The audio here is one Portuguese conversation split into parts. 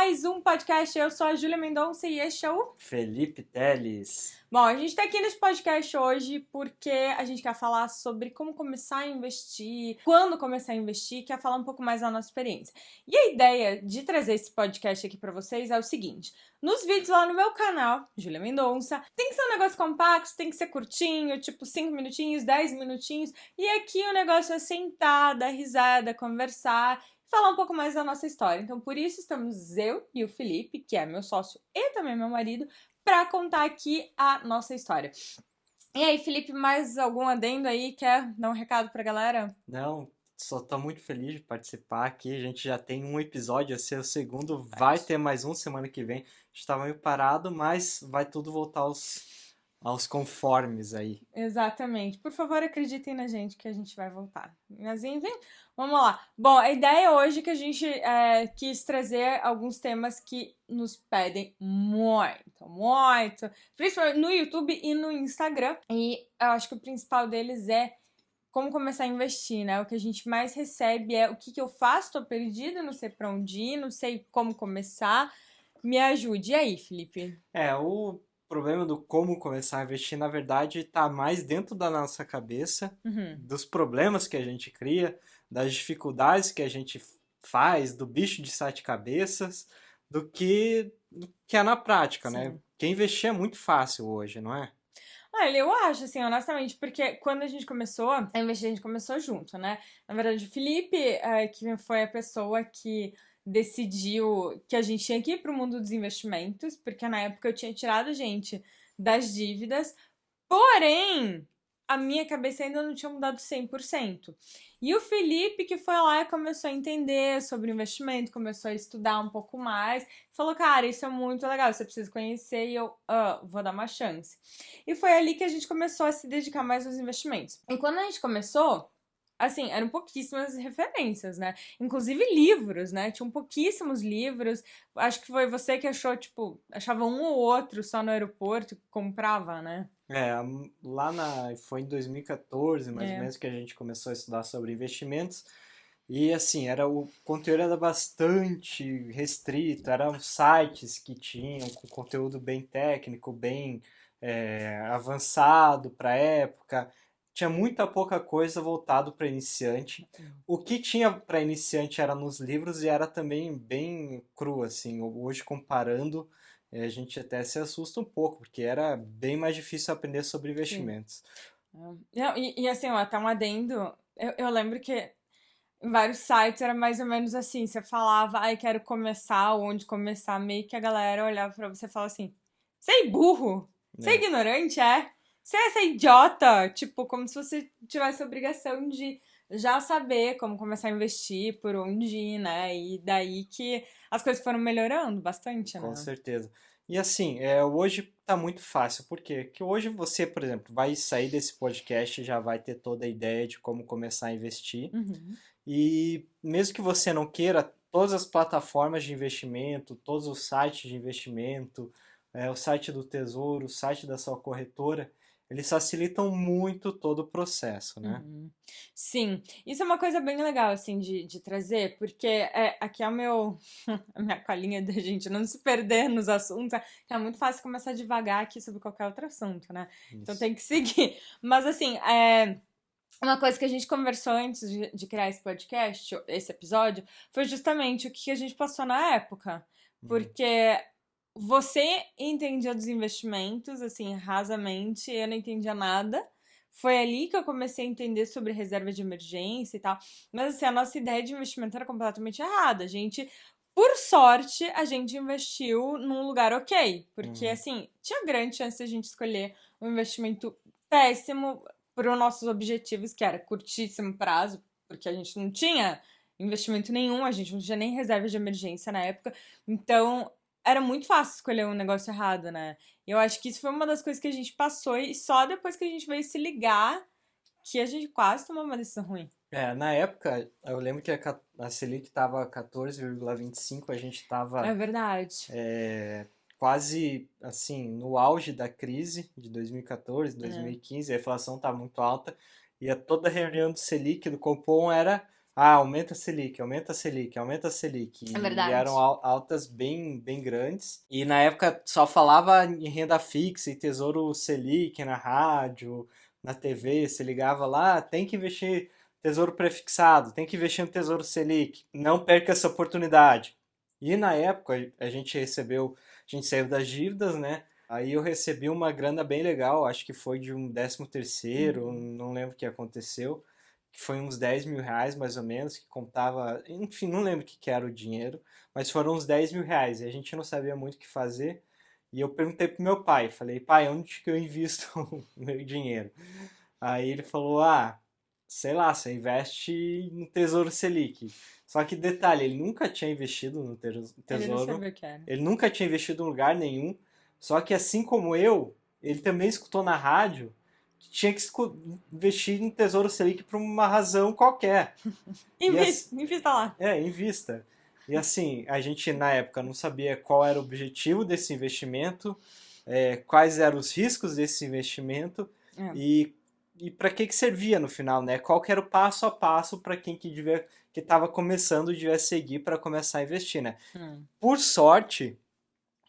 mais um podcast. Eu sou a Júlia Mendonça e este é o Felipe Teles. Bom, a gente tá aqui nesse podcast hoje porque a gente quer falar sobre como começar a investir, quando começar a investir, quer falar um pouco mais da nossa experiência. E a ideia de trazer esse podcast aqui pra vocês é o seguinte: nos vídeos lá no meu canal, Júlia Mendonça, tem que ser um negócio compacto, tem que ser curtinho, tipo 5 minutinhos, 10 minutinhos, e aqui o negócio é sentar, dar risada, conversar, falar um pouco mais da nossa história. Então, por isso estamos eu e o Felipe, que é meu sócio e também meu marido, para contar aqui a nossa história. E aí, Felipe, mais algum adendo aí? Quer dar um recado pra galera? Não, só tô muito feliz de participar aqui. A gente já tem um episódio, esse é o segundo, vai ter mais um semana que vem. A gente tava meio parado, mas vai tudo voltar aos conformes aí. Exatamente. Por favor, acreditem na gente que a gente vai voltar. Mas enfim, vamos lá. Bom, a ideia hoje é que a gente quis trazer alguns temas que nos pedem muito, principalmente no YouTube e no Instagram. E eu acho que o principal deles é como começar a investir, né? O que a gente mais recebe é o que eu faço, tô perdido, não sei pra onde ir, não sei como começar. Me ajude. E aí, Felipe? O problema do como começar a investir, na verdade, tá mais dentro da nossa cabeça, Uhum. dos problemas que a gente cria, das dificuldades que a gente faz, do bicho de sete cabeças, do que é na prática, né? Sim. Porque investir é muito fácil hoje, não é? Olha, eu acho, assim, honestamente, porque quando a gente começou a investir, a gente começou junto, né? Na verdade, o Felipe, que foi a pessoa que decidiu que a gente tinha que ir pro mundo dos investimentos, porque na época eu tinha tirado a gente das dívidas, porém, a minha cabeça ainda não tinha mudado 100%. E o Felipe que foi lá e começou a entender sobre investimento, começou a estudar um pouco mais, falou, cara, isso é muito legal, você precisa conhecer e eu vou dar uma chance. E foi ali que a gente começou a se dedicar mais aos investimentos. E quando a gente começou, assim, eram pouquíssimas referências, né? Inclusive livros, né? Tinham pouquíssimos livros. Acho que foi você que achou, tipo, achava um ou outro só no aeroporto que comprava, né? É, foi em 2014, mais ou É. menos, que a gente começou a estudar sobre investimentos. E assim, o conteúdo era bastante restrito, eram sites que tinham com conteúdo bem técnico, bem avançado para a época. Tinha muita pouca coisa voltado para iniciante. O que tinha para iniciante era nos livros e era também bem cru, assim. Hoje comparando, a gente até se assusta um pouco, porque era bem mais difícil aprender sobre Sim. investimentos. Não, e assim, ó, até um adendo. Eu lembro que em vários sites era mais ou menos assim, você falava, ai, quero começar, onde começar, meio que a galera olhava pra você e falava assim, você é burro? Você é Né? ignorante, é? Você é idiota? Tipo, como se você tivesse a obrigação de já saber como começar a investir, por onde ir, né? E daí que as coisas foram melhorando bastante, Com né? certeza. E assim, hoje tá muito fácil. Por quê? Porque hoje você, por exemplo, vai sair desse podcast e já vai ter toda a ideia de como começar a investir. Uhum. E mesmo que você não queira, todas as plataformas de investimento, todos os sites de investimento, o site do Tesouro, o site da sua corretora, eles facilitam muito todo o processo, né? Uhum. Sim, isso é uma coisa bem legal, assim, de trazer, porque aqui é o meu, a minha colinha da gente não se perder nos assuntos, que é muito fácil começar devagar aqui sobre qualquer outro assunto, né? Então Isso. tem que seguir. Mas, assim, uma coisa que a gente conversou antes de criar esse podcast, esse episódio, foi justamente o que a gente passou na época. Uhum. Porque você entendia dos investimentos, assim, rasamente, eu não entendia nada. Foi ali que eu comecei a entender sobre reserva de emergência e tal. Mas, assim, a nossa ideia de investimento era completamente errada. A gente, por sorte, a gente investiu num lugar ok. Porque, Uhum. assim, tinha grande chance de a gente escolher um investimento péssimo para os nossos objetivos, que era curtíssimo prazo, porque a gente não tinha investimento nenhum, a gente não tinha nem reserva de emergência na época. Então, era muito fácil escolher um negócio errado, né? E eu acho que isso foi uma das coisas que a gente passou e só depois que a gente veio se ligar que a gente quase tomou uma decisão ruim. Na época, eu lembro que a Selic estava 14,25, a gente É estava verdade. quase assim no auge da crise de 2014, É. 2015, a inflação estava muito alta e toda reunião do Selic, do Copom, era Ah, aumenta a Selic, aumenta a Selic, aumenta a Selic. É E verdade. eram altas bem grandes. E na época só falava em renda fixa e Tesouro Selic na rádio, na TV. Você ligava lá, tem que investir Tesouro prefixado, tem que investir no Tesouro Selic. Não perca essa oportunidade. E na época a gente saiu das dívidas, né? Aí eu recebi uma grana bem legal, acho que foi de um 13º, Uhum. não lembro o que aconteceu, que foi uns 10 mil reais mais ou menos, que contava, enfim, não lembro o que que era o dinheiro, mas foram uns 10 mil reais, e a gente não sabia muito o que fazer, e eu perguntei pro meu pai, falei, pai, onde que eu invisto o meu dinheiro? Aí ele falou, ah, sei lá, você investe no Tesouro Selic. Só que detalhe, ele nunca tinha investido no Ele não Tesouro, sabia o que era. ele nunca tinha investido em lugar nenhum, só que assim como eu, ele também escutou na rádio que tinha que investir no Tesouro Selic por uma razão qualquer. E Invista lá. invista. E assim, a gente na época não sabia qual era o objetivo desse investimento, quais eram os riscos desse investimento É. e, e para que servia no final, né? Qual que era o passo a passo para quem que estava começando devia seguir para começar a investir, né? Hum. Por sorte,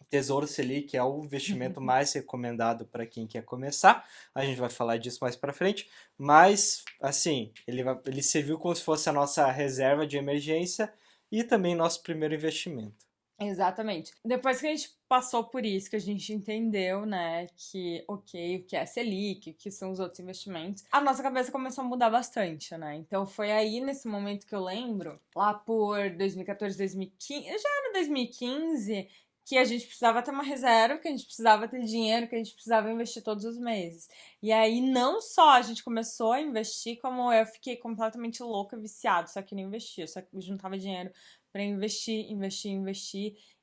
Tesouro Selic é o investimento mais recomendado para quem quer começar. A gente vai falar disso mais para frente, mas assim, ele serviu como se fosse a nossa reserva de emergência e também nosso primeiro investimento. Exatamente. Depois que a gente passou por isso, que a gente entendeu, né, que, ok, o que é Selic, o que são os outros investimentos, a nossa cabeça começou a mudar bastante, né? Então foi aí, nesse momento que eu lembro, lá por 2014, 2015, já era 2015, que a gente precisava ter uma reserva, que a gente precisava ter dinheiro, que a gente precisava investir todos os meses. E aí, não só a gente começou a investir, como eu fiquei completamente louca, viciada, só que não investia, só que juntava dinheiro pra investir.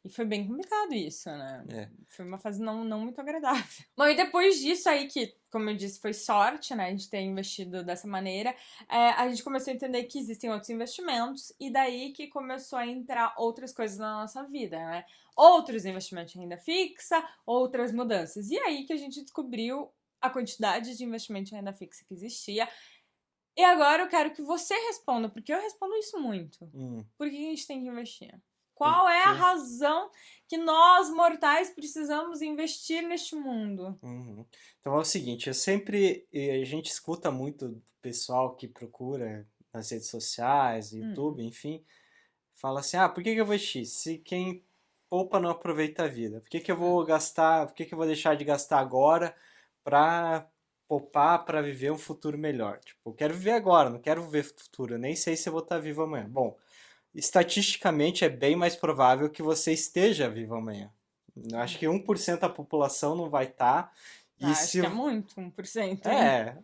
E foi bem complicado isso, né? É. Foi uma fase não muito agradável. Bom, e depois disso aí, que, como eu disse, foi sorte, né? A gente ter investido dessa maneira, a gente começou a entender que existem outros investimentos, e daí que começou a entrar outras coisas na nossa vida, né? Outros investimentos em renda fixa, outras mudanças. E aí que a gente descobriu a quantidade de investimento em renda fixa que existia. E agora eu quero que você responda, porque eu respondo isso muito. Por que a gente tem que investir? Qual é a Porque razão que nós, mortais, precisamos investir neste mundo? Uhum. Então é o seguinte, a gente escuta muito do pessoal que procura nas redes sociais, Hum, YouTube, enfim, fala assim, ah, por que que eu vou investir? Se quem poupa não aproveita a vida, por que que eu vou hum, gastar, por que que eu vou deixar de gastar agora para poupar para viver um futuro melhor? Tipo, eu quero viver agora, não quero viver futuro, eu nem sei se eu vou estar vivo amanhã. Bom, estatisticamente é bem mais provável que você esteja vivo amanhã. Eu acho que 1% da população não vai estar. E acho se que é muito, 1%, hein? é,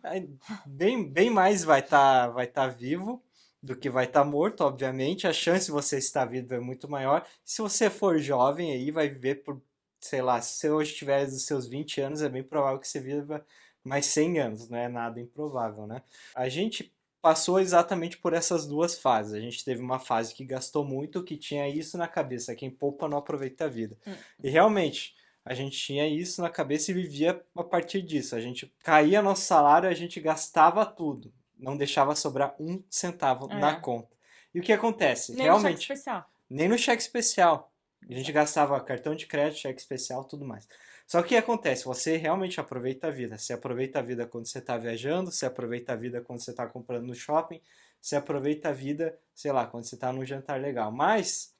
bem mais vai tá vivo do que vai estar morto, obviamente. A chance de você estar vivo é muito maior. Se você for jovem aí, vai viver por, sei lá, se você hoje tiver os seus 20 anos, é bem provável que você viva mais 100 anos, não é nada improvável, né? A gente passou exatamente por essas duas fases. A gente teve uma fase que gastou muito, que tinha isso na cabeça, quem poupa não aproveita a vida. Hum, E realmente, a gente tinha isso na cabeça e vivia a partir disso. A gente caía nosso salário, a gente gastava tudo, não deixava sobrar um centavo na é. conta. E o que acontece? Nem no cheque Realmente, especial. nem no cheque especial. A gente Exato. gastava cartão de crédito, cheque especial, tudo mais. Só que o que acontece? Você realmente aproveita a vida. Você aproveita a vida quando você está viajando, você aproveita a vida quando você está comprando no shopping, você aproveita a vida, sei lá, quando você está num jantar legal. Mas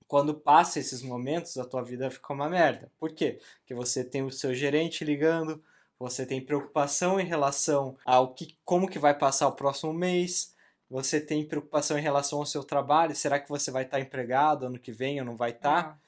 quando passa esses momentos, a tua vida fica uma merda. Por quê? Porque você tem o seu gerente ligando, você tem preocupação em relação ao como que vai passar o próximo mês, você tem preocupação em relação ao seu trabalho, será que você vai estar empregado ano que vem ou não vai estar? Ah,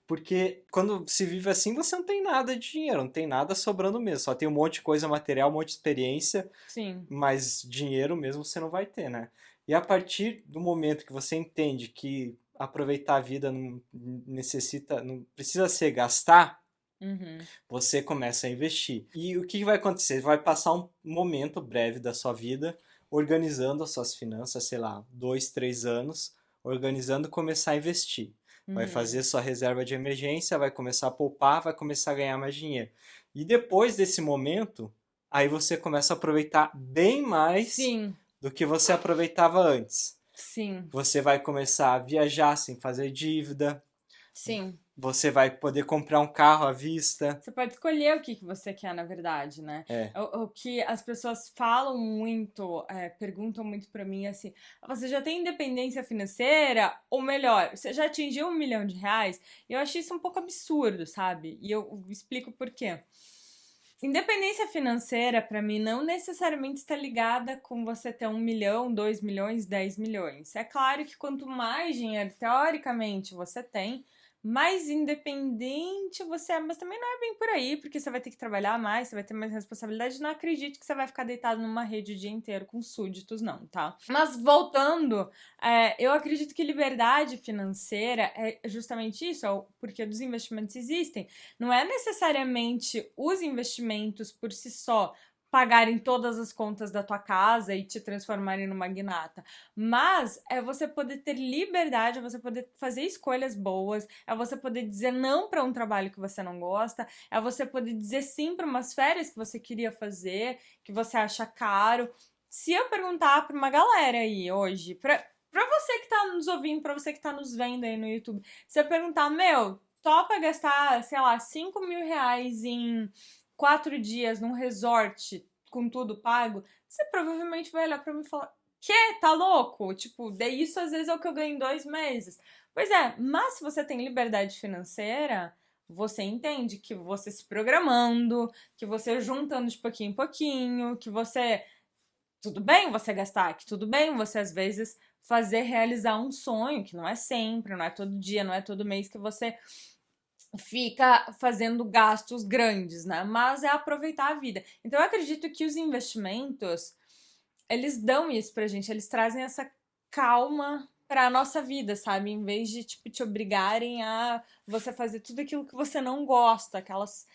Porque quando se vive assim, você não tem nada de dinheiro, não tem nada sobrando mesmo, só tem um monte de coisa material, um monte de experiência, sim. mas dinheiro mesmo você não vai ter, né? E a partir do momento que você entende que aproveitar a vida não necessita, não precisa ser gastar, Uhum. você começa a investir. E o que vai acontecer? Vai passar um momento breve da sua vida organizando as suas finanças, sei lá, 2, 3 anos, organizando começar a investir. Vai Uhum. fazer sua reserva de emergência, vai começar a poupar, vai começar a ganhar mais dinheiro. E depois desse momento, aí você começa a aproveitar bem mais Sim. do que você aproveitava antes. Sim, Você vai começar a viajar sem fazer dívida. sim. Você vai poder comprar um carro à vista. Você pode escolher o que que você quer, na verdade, né? É, O que as pessoas falam muito, perguntam muito pra mim assim: você já tem independência financeira? Ou melhor, você já atingiu R$ 1 milhão? E eu acho isso um pouco absurdo, sabe? E eu explico por quê. Independência financeira, pra mim, não necessariamente está ligada com você ter 1 milhão, 2 milhões, 10 milhões. É claro que quanto mais dinheiro, teoricamente, você tem, mais independente você é, mas também não é bem por aí, porque você vai ter que trabalhar mais, você vai ter mais responsabilidade. Não acredite que você vai ficar deitado numa rede o dia inteiro com súditos, não, tá? Mas voltando, eu acredito que liberdade financeira é justamente isso, é o porquê dos investimentos existem. Não é necessariamente os investimentos por si só pagarem todas as contas da tua casa e te transformarem numa magnata, mas é você poder ter liberdade, é você poder fazer escolhas boas, é você poder dizer não para um trabalho que você não gosta, é você poder dizer sim para umas férias que você queria fazer, que você acha caro. Se eu perguntar para uma galera aí hoje, para você que tá nos ouvindo, para você que tá nos vendo aí no YouTube, se eu perguntar, meu, topa gastar, sei lá, R$ 5.000 em 4 dias num resort com tudo pago, você provavelmente vai olhar pra mim e falar: que? Tá louco? Tipo, daí isso às vezes é o que eu ganho em 2 meses. Pois é, mas se você tem liberdade financeira, você entende que você se programando, que você juntando de pouquinho em pouquinho, que você. Tudo bem você gastar, que tudo bem você às vezes fazer realizar um sonho, que não é sempre, não é todo dia, não é todo mês que você fica fazendo gastos grandes, né? Mas é aproveitar a vida. Então eu acredito que os investimentos, eles dão isso pra gente, eles trazem essa calma pra nossa vida, sabe? Em vez de tipo te obrigarem a você fazer tudo aquilo que você não gosta, aquelas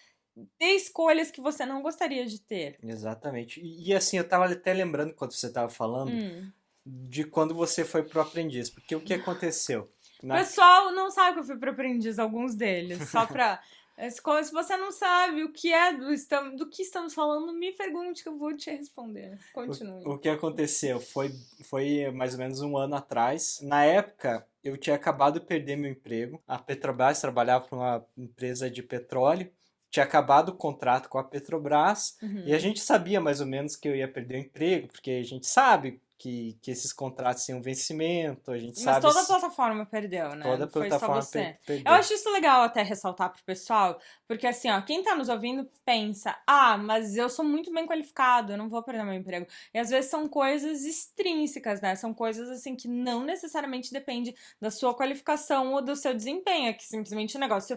ter escolhas que você não gostaria de ter. exatamente. E assim, eu tava até lembrando quando você tava falando Hum. de quando você foi pro aprendiz, porque o que aconteceu? O Na... pessoal não sabe que eu fui para aprendiz, alguns deles. Só pra. Se você não sabe o que é do que estamos falando, me pergunte que eu vou te responder. Continue. O que aconteceu foi mais ou menos um ano atrás. Na época, eu tinha acabado de perder meu emprego. A Petrobras trabalhava para uma empresa de petróleo. Tinha acabado o contrato com a Petrobras e a Uhum. gente sabia mais ou menos que eu ia perder o emprego, porque a gente sabe que esses contratos têm um vencimento, a gente Mas sabe toda a se plataforma perdeu, né? toda a Não foi só plataforma você. Eu perdeu. acho isso legal até ressaltar pro pessoal, porque assim, ó, quem tá nos ouvindo pensa, ah, mas eu sou muito bem qualificado, eu não vou perder meu emprego. E às vezes são coisas extrínsecas, né? São coisas assim que não necessariamente depende da sua qualificação ou do seu desempenho, é que simplesmente o negócio,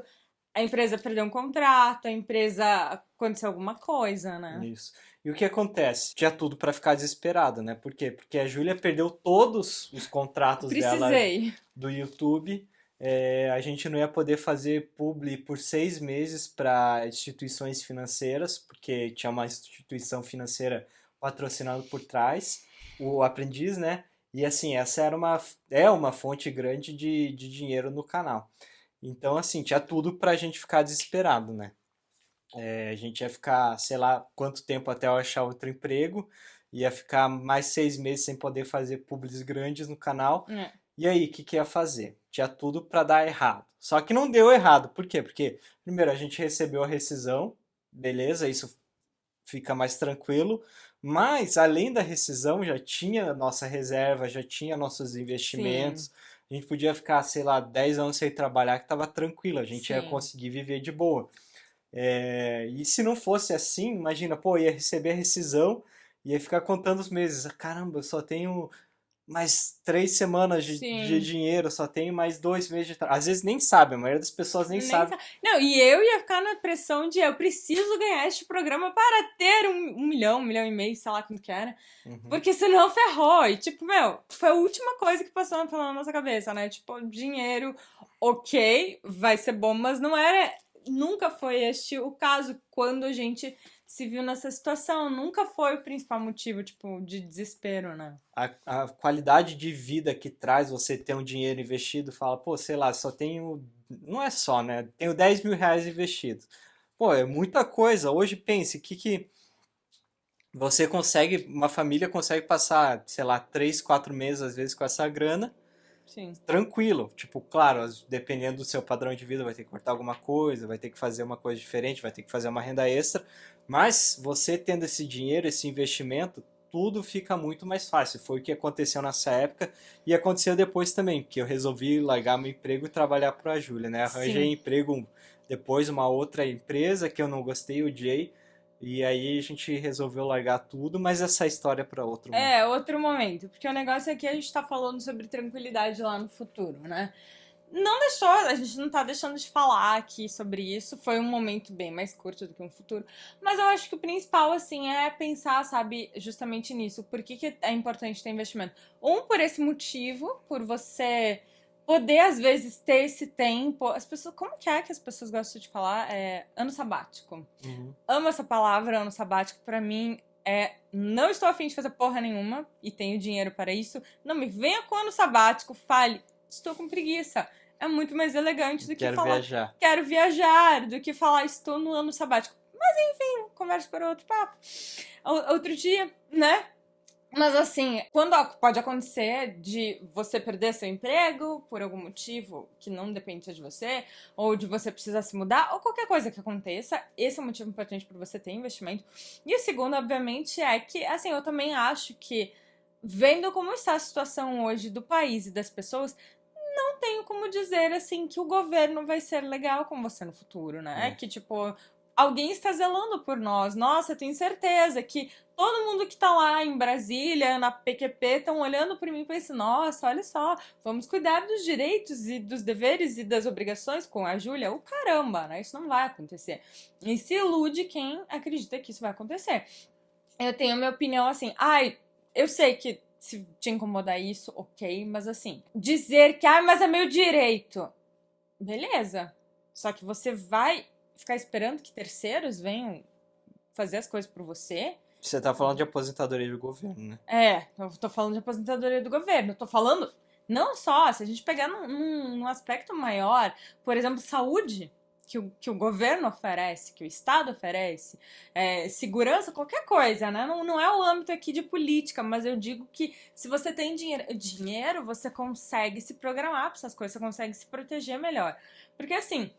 a empresa perdeu um contrato, a empresa aconteceu alguma coisa, né? Isso. E o que acontece? Tinha tudo para ficar desesperado, né? Por quê? Porque a Júlia perdeu todos os contratos dela Precisei. do YouTube. A gente não ia poder fazer publi por 6 meses para instituições financeiras, porque tinha uma instituição financeira patrocinando por trás, o aprendiz, né? E assim, essa é uma fonte grande de dinheiro no canal. Então, assim, tinha tudo para a gente ficar desesperado, né? A gente ia ficar, sei lá, quanto tempo até eu achar outro emprego, ia ficar mais 6 meses sem poder fazer publis grandes no canal. É. E aí, o que que ia fazer? Tinha tudo para dar errado. Só que não deu errado. Por quê? Porque, primeiro, a gente recebeu a rescisão, beleza, isso fica mais tranquilo. Mas, além da rescisão, já tinha nossa reserva, já tinha nossos Sim, investimentos. A gente podia ficar, sei lá, 10 anos sem trabalhar, que estava tranquilo, a gente ia sim. conseguir viver de boa. E se não fosse assim, imagina, pô, ia receber a rescisão, ia ficar contando os meses. Caramba, eu só tenho mais 3 semanas de Sim. dinheiro, só tenho mais 2 meses de trabalho. Às vezes nem sabe, a maioria das pessoas nem Nem sabe. sa... Não, e eu ia ficar na pressão de eu preciso ganhar este programa para ter 1 milhão, 1,5 milhão, sei lá quanto que era. Uhum. Porque senão ferrou. E tipo, meu, foi a última coisa que passou pela nossa cabeça, né? Tipo, dinheiro, ok, vai ser bom, mas não era. Nunca foi este o caso quando a gente se viu nessa situação. Nunca foi o principal motivo, tipo, de desespero, né? A qualidade de vida que traz você ter um dinheiro investido, fala, pô, sei lá, só tenho. Não é só, né? Tenho R$ 10.000 investido. Pô, é muita coisa. Hoje pense, que uma família consegue passar, sei lá, 3, 4 meses às vezes com essa grana, Sim. tranquilo. Tipo, claro, dependendo do seu padrão de vida, vai ter que cortar alguma coisa, vai ter que fazer uma coisa diferente, vai ter que fazer uma renda extra. Mas você tendo esse dinheiro, esse investimento, tudo fica muito mais fácil. Foi o que aconteceu nessa época e aconteceu depois também, porque eu resolvi largar meu emprego e trabalhar para a Júlia, né? Arranjei Sim. emprego depois, uma outra empresa que eu não gostei, odiei. E aí a gente resolveu largar tudo, mas essa história é para outro momento. É, outro momento, porque o negócio é que a gente tá falando sobre tranquilidade lá no futuro, né? Não deixou, a gente não tá deixando de falar aqui sobre isso, foi um momento bem mais curto do que um futuro, mas eu acho que o principal, assim, é pensar, sabe, justamente nisso, por que que é importante ter investimento? Por esse motivo, por você poder, às vezes, ter esse tempo, as pessoas, como que é que as pessoas gostam de falar? É ano sabático. Uhum. Amo essa palavra, ano sabático, pra mim não estou afim de fazer porra nenhuma e tenho dinheiro para isso. Não me venha com ano sabático, fale, estou com preguiça. É muito mais elegante do que Quero falar viajar. quero viajar, do que falar estou no ano sabático. Mas enfim, conversa para outro papo. Outro dia, né? Mas assim, quando pode acontecer de você perder seu emprego por algum motivo que não depende de você, ou de você precisar se mudar, ou qualquer coisa que aconteça, esse é um motivo importante para você ter investimento. E o segundo, obviamente, é que, assim, eu também acho que, vendo como está a situação hoje do país e das pessoas, não tenho como dizer, assim, que o governo vai ser legal com você no futuro, né? É. Que, tipo, alguém está zelando por nós. Nossa, eu tenho certeza que todo mundo que tá lá em Brasília, na PQP, estão olhando por mim e pensando, nossa, olha só, vamos cuidar dos direitos e dos deveres e das obrigações com a Júlia. O caramba, né? Isso não vai acontecer. E se ilude quem acredita que isso vai acontecer. Eu tenho minha opinião assim, ai, eu sei que se te incomodar isso, ok, mas assim, dizer que, mas é meu direito, beleza. Só que você vai ficar esperando que terceiros venham fazer as coisas por você? Você tá falando de aposentadoria do governo, né? Eu tô falando de aposentadoria do governo, eu tô falando não só, se a gente pegar num aspecto maior, por exemplo, saúde, que o governo oferece, que o Estado oferece, segurança, qualquer coisa, né? Não é o âmbito aqui de política, mas eu digo que se você tem dinheiro, você consegue se programar para essas coisas, você consegue se proteger melhor. Porque assim,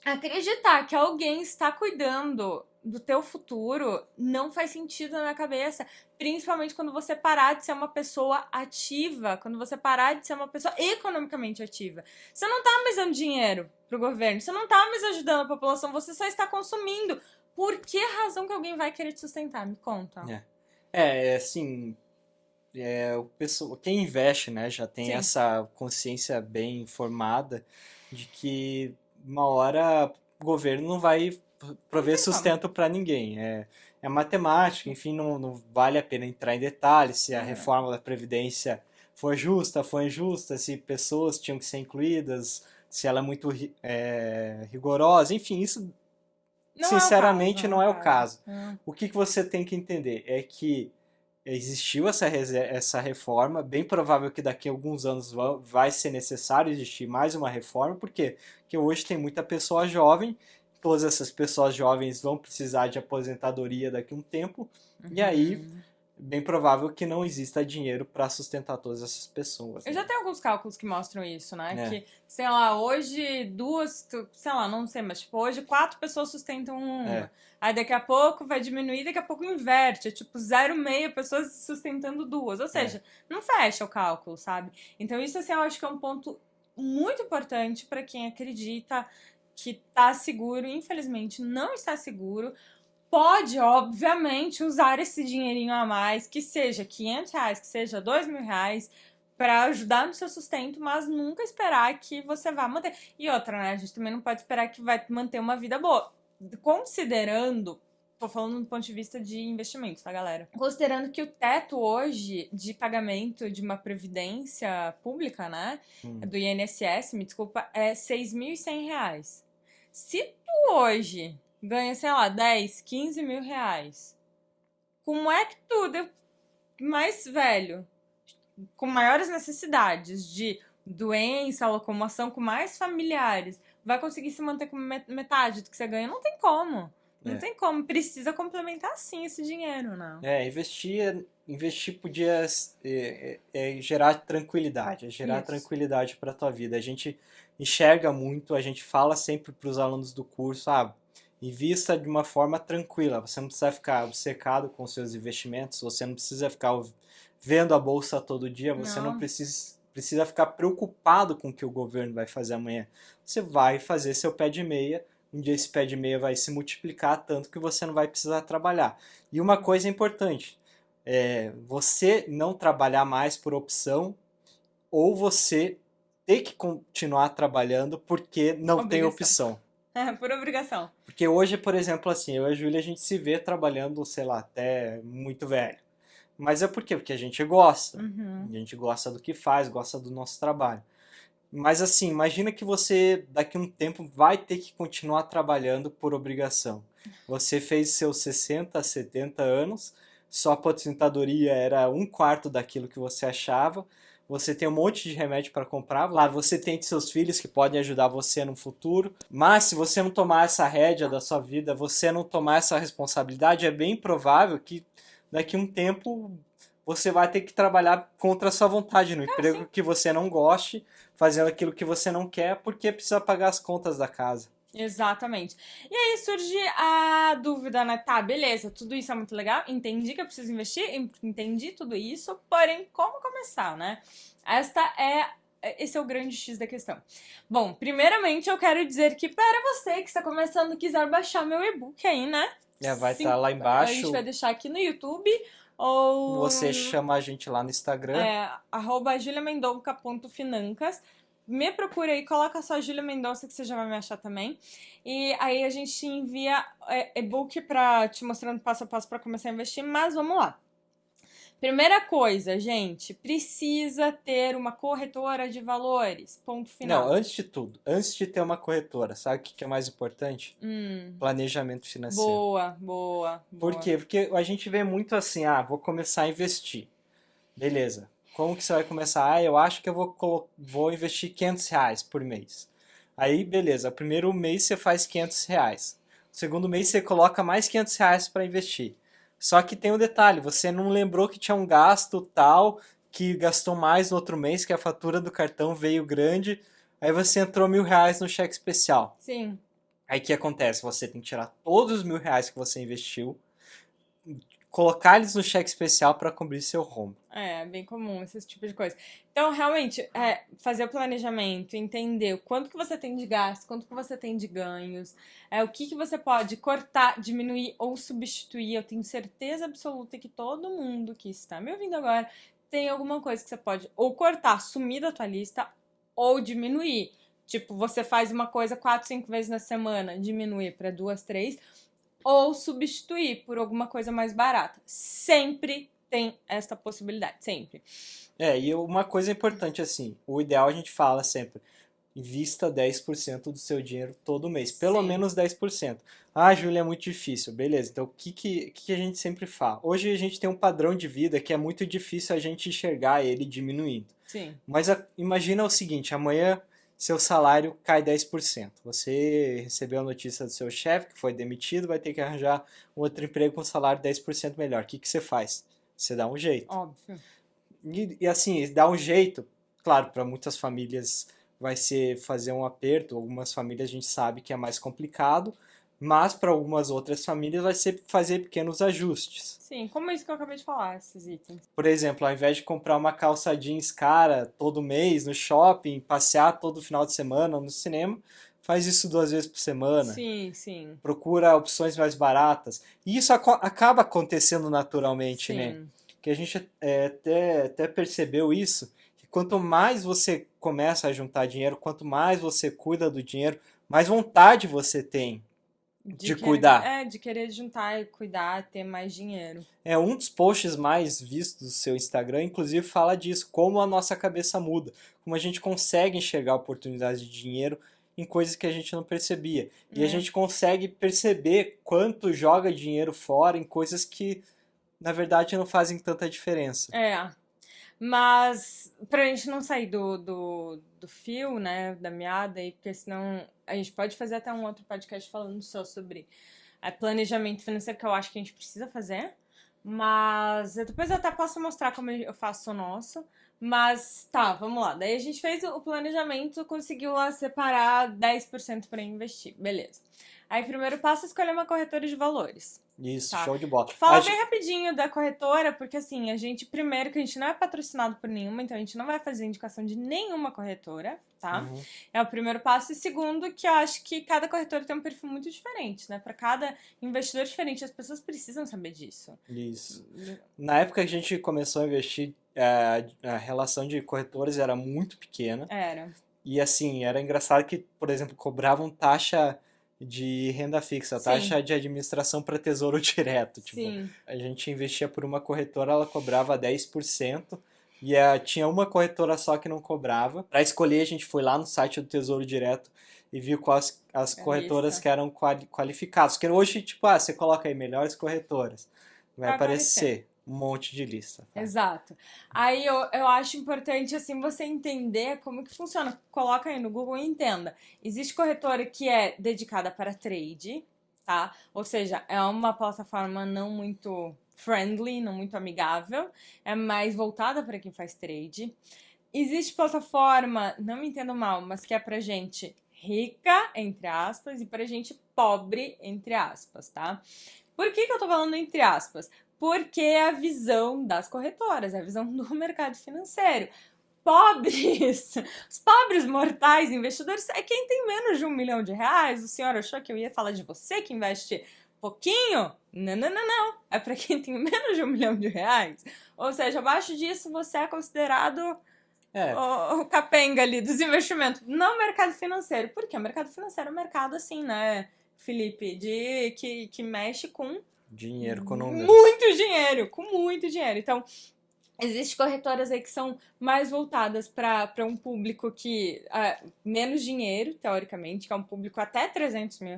acreditar que alguém está cuidando do teu futuro não faz sentido na minha cabeça. Principalmente quando você parar de ser uma pessoa ativa, quando você parar de ser uma pessoa economicamente ativa. Você não tá mais dando dinheiro pro governo, você não tá mais ajudando a população, você só está consumindo. Por que razão que alguém vai querer te sustentar? Me conta. Assim, quem investe, né, já tem Sim. essa consciência bem formada de que uma hora o governo não vai prover Não tem como. sustento para ninguém. É matemática, enfim, não vale a pena entrar em detalhes se a reforma da Previdência foi justa, foi injusta, se pessoas tinham que ser incluídas, se ela é muito rigorosa, enfim, isso Não é o caso, sinceramente não é não o é o caso. caso. O que você tem que entender é que existiu essa reforma, bem provável que daqui a alguns anos vai ser necessário existir mais uma reforma, porque hoje tem muita pessoa jovem, todas essas pessoas jovens vão precisar de aposentadoria daqui a um tempo, e aí bem provável que não exista dinheiro para sustentar todas essas pessoas. Eu Né? já tenho alguns cálculos que mostram isso, né? É. Que, sei lá, hoje sei lá, não sei, mas tipo, hoje 4 pessoas sustentam uma. Aí daqui a pouco vai diminuir, daqui a pouco inverte. É tipo 0,5 pessoas sustentando 2. Ou seja, não fecha o cálculo, sabe? Então isso, assim, eu acho que é um ponto muito importante para quem acredita que tá seguro. Infelizmente, não está seguro. Pode, obviamente, usar esse dinheirinho a mais, que seja R$ 500, que seja R$ 2.000, para ajudar no seu sustento, mas nunca esperar que você vá manter. E outra, né? A gente também não pode esperar que vai manter uma vida boa. Considerando, tô falando do ponto de vista de investimento, tá, galera? Considerando que o teto hoje de pagamento de uma previdência pública, né? Do INSS, me desculpa, é R$ 6.100. Se tu hoje ganha, sei lá, 10, 15 mil reais, como é que tu, mais velho, com maiores necessidades de doença, locomoção, com mais familiares, vai conseguir se manter com metade do que você ganha? Não tem como. Não tem como, precisa complementar sim esse dinheiro, não. Investir podia gerar tranquilidade, gerar Isso. tranquilidade para a tua vida. A gente enxerga muito, a gente fala sempre para os alunos do curso, invista de uma forma tranquila, você não precisa ficar obcecado com seus investimentos, você não precisa ficar vendo a bolsa todo dia, você não Não. precisa ficar preocupado com o que o governo vai fazer amanhã. Você vai fazer seu pé de meia, um dia esse pé de meia vai se multiplicar tanto que você não vai precisar trabalhar. E uma coisa importante, você não trabalhar mais por opção ou você ter que continuar trabalhando porque não tem Obrigação. opção. Por obrigação. Porque hoje, por exemplo, assim, eu e a Júlia, a gente se vê trabalhando, sei lá, até muito velho. Mas é por quê? Porque a gente gosta. Uhum. A gente gosta do que faz, gosta do nosso trabalho. Mas assim, imagina que você daqui a um tempo vai ter que continuar trabalhando por obrigação. Você fez seus 60, 70 anos, sua aposentadoria era um quarto daquilo que você achava, você tem um monte de remédio para comprar, claro, você tem seus filhos que podem ajudar você no futuro, mas se você não tomar essa rédea da sua vida, você não tomar essa responsabilidade, é bem provável que daqui a um tempo você vai ter que trabalhar contra a sua vontade no emprego que você não goste, fazendo aquilo que você não quer porque precisa pagar as contas da casa. Exatamente. E aí surge a dúvida, né? Tá, beleza, tudo isso é muito legal, entendi que eu preciso investir, entendi tudo isso, porém, como começar, né? Esse é o grande X da questão. Bom, primeiramente eu quero dizer que para você que está começando e quiser baixar meu e-book aí, né? Vai estar lá A gente embaixo. vai deixar aqui no YouTube ou... Você chama a gente lá no Instagram. @juliamendonca.financas. Me procura aí, coloca só Júlia Mendonça que você já vai me achar também. E aí a gente envia e-book pra te mostrando passo a passo pra começar a investir, mas vamos lá. Primeira coisa, gente, precisa ter uma corretora de valores. Ponto final. Não, antes de tudo, antes de ter uma corretora, sabe o que é mais importante? Planejamento financeiro. Boa. Por quê? Porque a gente vê muito assim, vou começar a investir. Beleza. Como que você vai começar? Eu acho que eu vou investir R$ 500 por mês. Aí, beleza. O primeiro mês você faz R$ 500. O segundo mês você coloca mais R$ 500 para investir. Só que tem um detalhe, você não lembrou que tinha um gasto tal, que gastou mais no outro mês, que a fatura do cartão veio grande, aí você entrou R$ 1.000 no cheque especial. Sim. Aí o que acontece? Você tem que tirar todos os R$ 1.000 que você investiu, colocar eles no cheque especial para cobrir seu rombo. É bem comum esse tipo de coisa. Então, realmente, fazer o planejamento, entender o quanto que você tem de gasto, quanto que você tem de ganhos, o que você pode cortar, diminuir ou substituir. Eu tenho certeza absoluta que todo mundo que está me ouvindo agora tem alguma coisa que você pode ou cortar, sumir da tua lista, ou diminuir. Tipo, você faz uma coisa 4, 5 vezes na semana, diminuir para 2, 3, ou substituir por alguma coisa mais barata. Sempre tem esta possibilidade, sempre. E uma coisa importante assim, o ideal a gente fala sempre, invista 10% do seu dinheiro todo mês, pelo menos 10%. Júlia, é muito difícil, beleza, então o que a gente sempre fala? Hoje a gente tem um padrão de vida que é muito difícil a gente enxergar ele diminuindo. Sim. Mas imagina o seguinte, amanhã seu salário cai 10%. Você recebeu a notícia do seu chefe que foi demitido, vai ter que arranjar um outro emprego com salário 10% melhor. O que você faz? Você dá um jeito. Óbvio. E assim, dá um jeito, claro, para muitas famílias vai ser fazer um aperto, algumas famílias a gente sabe que é mais complicado, mas para algumas outras famílias vai ser fazer pequenos ajustes. Sim, como isso que eu acabei de falar, esses itens. Por exemplo, ao invés de comprar uma calça jeans cara todo mês no shopping, passear todo final de semana no cinema, faz isso 2 vezes por semana. Sim. Procura opções mais baratas. E isso acaba acontecendo naturalmente, né? Que a gente até percebeu isso, que quanto mais você começa a juntar dinheiro, quanto mais você cuida do dinheiro, mais vontade você tem de cuidar. De querer juntar e cuidar, ter mais dinheiro. Um dos posts mais vistos do seu Instagram, inclusive, fala disso, como a nossa cabeça muda, como a gente consegue enxergar oportunidades de dinheiro em coisas que a gente não percebia. E a gente consegue perceber quanto joga dinheiro fora em coisas que, na verdade, não fazem tanta diferença. Mas pra gente não sair do fio, né, da meada, porque senão a gente pode fazer até um outro podcast falando só sobre planejamento financeiro que eu acho que a gente precisa fazer. Mas depois eu até posso mostrar como eu faço o nosso. Mas tá, vamos lá. Daí a gente fez o planejamento, conseguiu lá separar 10% para investir. Beleza. Aí, primeiro passo é escolher uma corretora de valores. Isso, Tá. show de bola. Fala bem rapidinho da corretora, porque assim, primeiro, que a gente não é patrocinado por nenhuma, então a gente não vai fazer indicação de nenhuma corretora, tá? Uhum. É o primeiro passo. E segundo, que eu acho que cada corretora tem um perfil muito diferente, né? Para cada investidor diferente, as pessoas precisam saber disso. Isso. Na época que a gente começou a investir, a relação de corretores era muito pequena. Era. E assim, era engraçado que, por exemplo, cobravam taxa de renda fixa, Sim. taxa de administração para tesouro direto. Tipo, Sim. a gente investia por uma corretora, ela cobrava 10%, e tinha uma corretora só que não cobrava. Para escolher, a gente foi lá no site do Tesouro Direto e viu quais as corretoras que eram qualificadas. Porque hoje, tipo, você coloca aí melhores corretoras, vai aparecer um monte de lista. Tá? Exato. Aí eu acho importante, assim, você entender como que funciona. Coloca aí no Google e entenda. Existe corretora que é dedicada para trade, tá? Ou seja, é uma plataforma não muito friendly, não muito amigável. É mais voltada para quem faz trade. Existe plataforma, não me entendo mal, mas que é pra gente rica, entre aspas, e pra gente pobre, entre aspas, tá? Por que eu tô falando entre aspas? Porque é a visão das corretoras, é a visão do mercado financeiro. Pobres, os pobres mortais investidores é quem tem menos de R$1 milhão. O senhor achou que eu ia falar de você que investe pouquinho? Não, não, não, não. É para quem tem menos de R$1 milhão. Ou seja, abaixo disso você é considerado o capenga ali dos investimentos no mercado financeiro. Porque o mercado financeiro é um mercado assim, né, Felipe? Que mexe com dinheiro, com números. Com muito dinheiro. Então, existem corretoras aí que são mais voltadas para um público que menos dinheiro, teoricamente, que é um público até R$300 mil.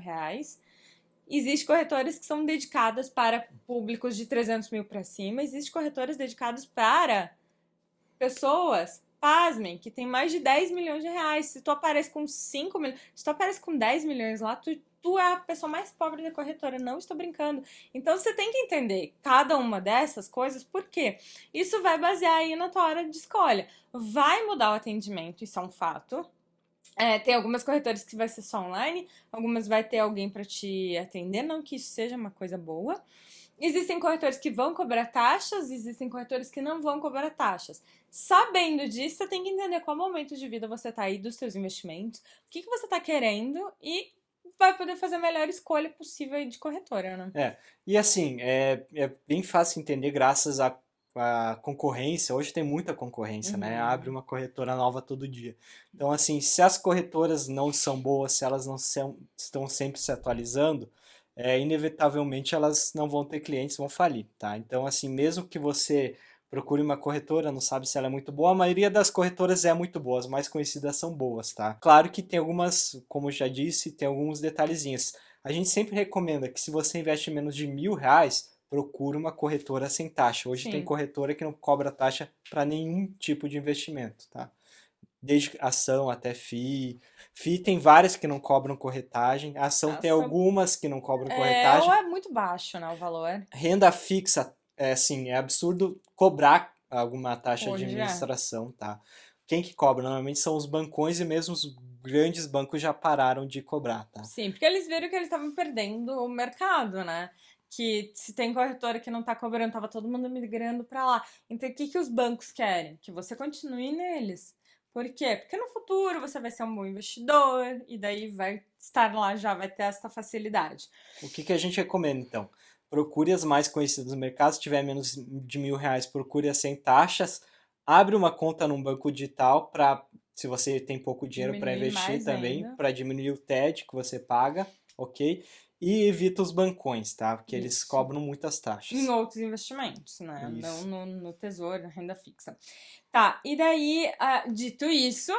Existem corretoras que são dedicadas para públicos de 300 mil para cima. Existem corretoras dedicadas para pessoas, pasmem, que tem mais de R$10 milhões. Se tu aparece com 5 milhões, se tu aparece com 10 milhões lá, tu é a pessoa mais pobre da corretora, não estou brincando. Então você tem que entender cada uma dessas coisas, porque isso vai basear aí na tua hora de escolha. Vai mudar o atendimento, isso é um fato. Tem algumas corretoras que vai ser só online, algumas vai ter alguém para te atender, não que isso seja uma coisa boa. Existem corretores que vão cobrar taxas, existem corretores que não vão cobrar taxas. Sabendo disso, você tem que entender qual momento de vida você está aí dos seus investimentos, o que você está querendo e vai poder fazer a melhor escolha possível aí de corretora, né? E assim, é bem fácil entender graças à concorrência. Hoje tem muita concorrência, né? Abre uma corretora nova todo dia. Então, assim, se as corretoras não são boas, se elas não estão sempre se atualizando, inevitavelmente elas não vão ter clientes, vão falir, tá? Então, assim, mesmo que você procure uma corretora, não sabe se ela é muito boa, a maioria das corretoras é muito boa, as mais conhecidas são boas, tá? Claro que tem algumas, como eu já disse, tem alguns detalhezinhos. A gente sempre recomenda que se você investe menos de R$1.000, procure uma corretora sem taxa. Hoje tem corretora que não cobra taxa para nenhum tipo de investimento, tá? Desde ação até FII. FII tem várias que não cobram corretagem. A ação tem algumas que não cobram corretagem. Ou é muito baixo, né, o valor. Renda fixa, assim, é absurdo cobrar alguma taxa de administração, tá? Quem que cobra? Normalmente são os bancões e mesmo os grandes bancos já pararam de cobrar, tá? Sim, porque eles viram que eles estavam perdendo o mercado, né? Que se tem corretora que não tá cobrando, tava todo mundo migrando para lá. Então, o que os bancos querem? Que você continue neles. Por quê? Porque no futuro você vai ser um bom investidor e daí vai estar lá já, vai ter essa facilidade. O que a gente recomenda, então? Procure as mais conhecidas no mercado. Se tiver menos de R$1.000, procure as sem taxas. Abre uma conta num banco digital para, se você tem pouco dinheiro para investir também, para diminuir o TED que você paga, ok? E evita os bancões, tá? Porque eles cobram muitas taxas. Em outros investimentos, né? Não no tesouro, na renda fixa. Tá, e daí, dito isso,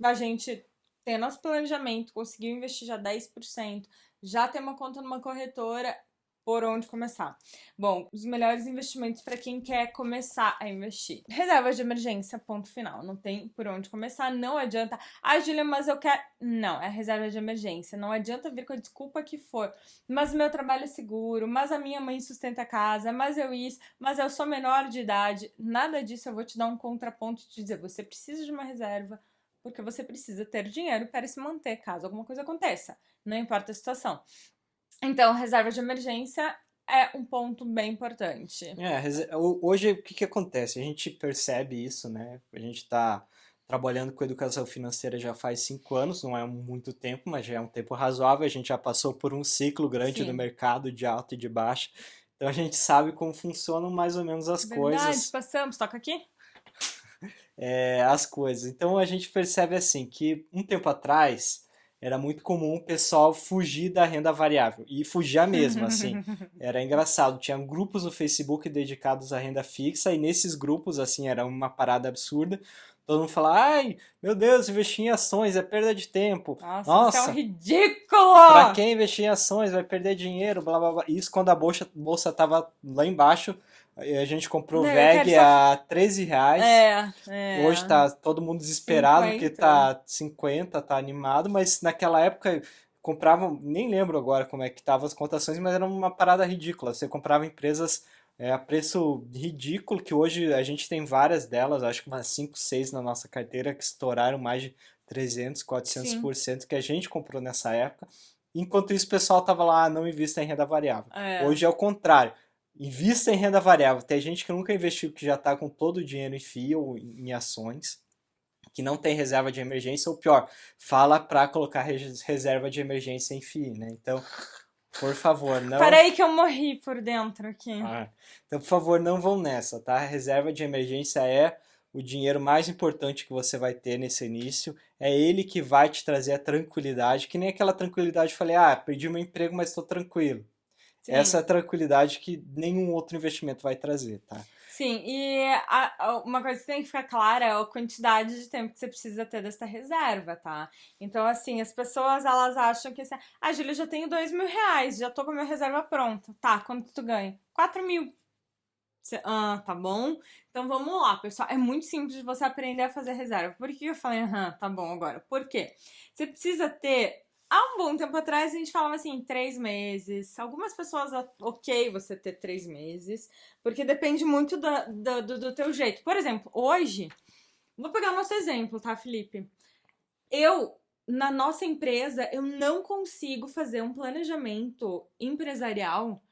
a gente ter nosso planejamento, conseguiu investir já 10%, já ter uma conta numa corretora, Por onde começar? Bom, os melhores investimentos para quem quer começar a investir. Reserva de emergência, ponto final. Não tem por onde começar, não adianta. Ah, Júlia, mas eu quero... Não, é reserva de emergência. Não adianta vir com a desculpa que for. Mas meu trabalho é seguro, mas a minha mãe sustenta a casa, mas eu isso, mas eu sou menor de idade. Nada disso, eu vou te dar um contraponto e te dizer, você precisa de uma reserva, porque você precisa ter dinheiro para se manter caso alguma coisa aconteça. Não importa a situação. Então, reserva de emergência é um ponto bem importante. Hoje o que que acontece? A gente percebe isso, né? A gente está trabalhando com educação financeira já faz 5 anos, não é muito tempo, mas já é um tempo razoável. A gente já passou por um ciclo grande do Sim. mercado de alta e de baixa. Então a gente sabe como funcionam mais ou menos as Verdade, coisas. passamos. Toca aqui? As coisas. Então a gente percebe assim que um tempo atrás era muito comum o pessoal fugir da renda variável e fugir mesmo, assim. Era engraçado, tinha grupos no Facebook dedicados à renda fixa e nesses grupos assim era uma parada absurda. Todo mundo fala: "Ai, meu Deus, investir em ações é perda de tempo. Nossa, isso é um Nossa, para ridículo! quem investir em ações vai perder dinheiro, blá blá blá". Isso quando a bolsa tava lá embaixo, a gente comprou Não, eu quero VEG só... a R$ 13. Hoje É, tá todo mundo desesperado porque 50. tá 50, tá animado, mas naquela época compravam, nem lembro agora como é que estavam as cotações, mas era uma parada ridícula. Você comprava empresas a preço ridículo, que hoje a gente tem várias delas, acho que umas 5, 6 na nossa carteira, que estouraram mais de 300, Sim, 400% que a gente comprou nessa época. Enquanto isso, o pessoal tava lá, não invista em renda variável. é. Hoje é o contrário. Invista em renda variável. Tem gente que nunca investiu, que já está com todo o dinheiro em FII ou em ações, que não tem reserva de emergência, ou pior, fala para colocar reserva de emergência em FII, né? Então, por favor, não. Peraí que eu morri por dentro aqui. Ah, então, por favor, não vão nessa, tá? A reserva de emergência é o dinheiro mais importante que você vai ter nesse início. É ele que vai te trazer a tranquilidade, que nem aquela tranquilidade que eu falei: ah, perdi meu emprego, mas estou tranquilo. Essa é a Sim. tranquilidade que nenhum outro investimento vai trazer, tá? Sim, e uma coisa que tem que ficar clara é a quantidade de tempo que você precisa ter dessa reserva, tá? Então, assim, as pessoas, elas acham que assim, ah, Júlia, eu já tenho R$ 2.000, já tô com a minha reserva pronta. Tá, quanto tu ganha? 4.000. Tá bom. Então, vamos lá, pessoal. É muito simples de você aprender a fazer reserva. Por que eu falei, tá bom agora? Por quê? Você precisa ter... Há um bom tempo atrás, a gente falava assim, 3 meses. Algumas pessoas, ok você ter 3 meses, porque depende muito do teu jeito. Por exemplo, hoje, vou pegar o nosso exemplo, tá, Felipe? Na nossa empresa, eu não consigo fazer um planejamento empresarial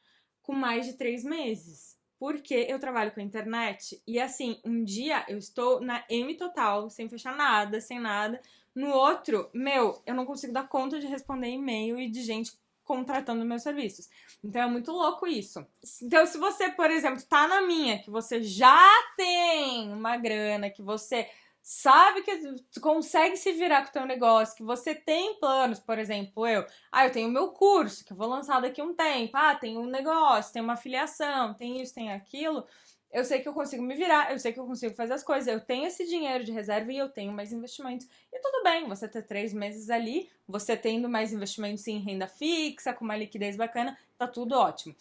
com mais de 3 meses. Porque eu trabalho com a internet e assim, um dia eu estou na M total, sem fechar nada, sem nada. No outro, eu não consigo dar conta de responder e-mail e de gente contratando meus serviços. Então é muito louco isso. Então, se você, por exemplo, tá na minha, que você já tem uma grana, que você sabe que tu consegue se virar com o teu negócio, que você tem planos, por exemplo, eu tenho meu curso, que eu vou lançar daqui a um tempo, tem um negócio, tem uma afiliação, tem isso, tem aquilo, eu sei que eu consigo me virar, eu sei que eu consigo fazer as coisas, eu tenho esse dinheiro de reserva e eu tenho mais investimentos. E tudo bem, você ter 3 meses ali, você tendo mais investimentos em renda fixa, com uma liquidez bacana, tá tudo ótimo.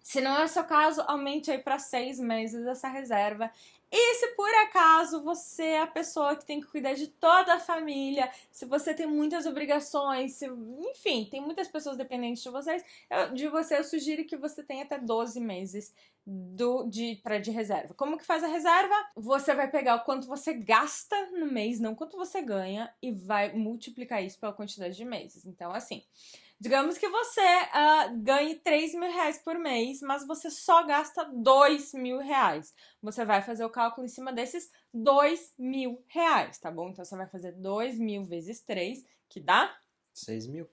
Se não é o seu caso, aumente aí para 6 meses essa reserva. E se por acaso você é a pessoa que tem que cuidar de toda a família, se você tem muitas obrigações, enfim, tem muitas pessoas dependentes de você, eu sugiro que você tenha até 12 meses de reserva. Como que faz a reserva? Você vai pegar o quanto você gasta no mês, não quanto você ganha, e vai multiplicar isso pela quantidade de meses. Então, assim, digamos que você ganhe R$ 3.000 por mês, mas você só gasta R$ 2.000. Você vai fazer o cálculo em cima desses R$ 2.000, tá bom? Então você vai fazer 2.000 vezes 3, que dá 6.000,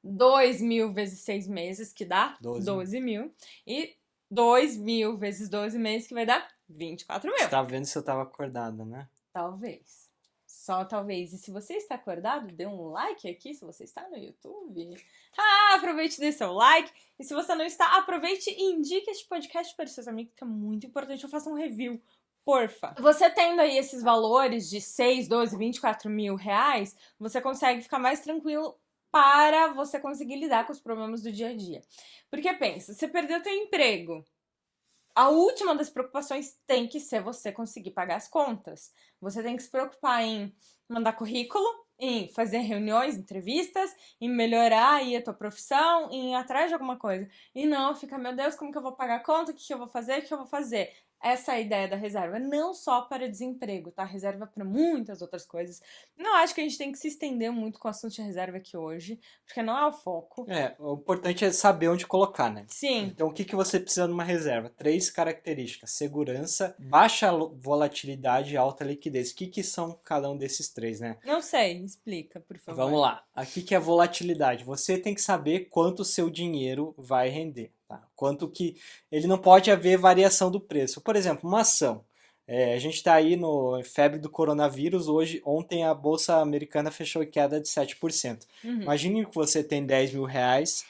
2.000 vezes 6 meses, que dá 12.000. 12.000. E 2.000 vezes 12 meses, que vai dar 24.000. Você tá vendo se eu tava acordada, né? Talvez. Só talvez. E se você está acordado, dê um like aqui, se você está no YouTube. Aproveite e dê seu like. E se você não está, aproveite e indique este podcast para os seus amigos, que é muito importante. Eu faço um review, porfa. Você tendo aí esses valores de 6, 12, 24 mil reais, você consegue ficar mais tranquilo para você conseguir lidar com os problemas do dia a dia. Porque pensa, você perdeu teu emprego. A última das preocupações tem que ser você conseguir pagar as contas. Você tem que se preocupar em mandar currículo, em fazer reuniões, entrevistas, em melhorar aí a tua profissão, em ir atrás de alguma coisa. E não fica, meu Deus, como que eu vou pagar a conta? O que eu vou fazer? O que eu vou fazer? Essa é a ideia da reserva, não só para desemprego, tá? Reserva para muitas outras coisas. Não acho que a gente tem que se estender muito com o assunto de reserva aqui hoje, porque não é o foco. O importante é saber onde colocar, né? Sim. Então, o que você precisa numa reserva? 3 características: segurança, baixa volatilidade e alta liquidez. O que são cada um desses 3, né? Não sei, explica, por favor. Vamos lá. Aqui que é volatilidade. Você tem que saber quanto o seu dinheiro vai render, tá? Quanto que ele não pode haver variação do preço. Por exemplo, uma ação. A gente está aí no febre do coronavírus. Ontem a Bolsa Americana fechou em queda de 7%. Imagine que você tem 10 mil reais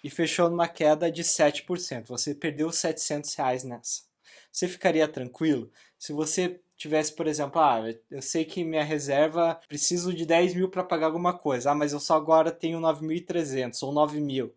e fechou numa queda de 7%. Você perdeu 700 reais nessa. Você ficaria tranquilo? Se você tivesse, por exemplo, eu sei que minha reserva, preciso de 10 mil para pagar alguma coisa, mas eu só agora tenho 9.300 ou 9 mil.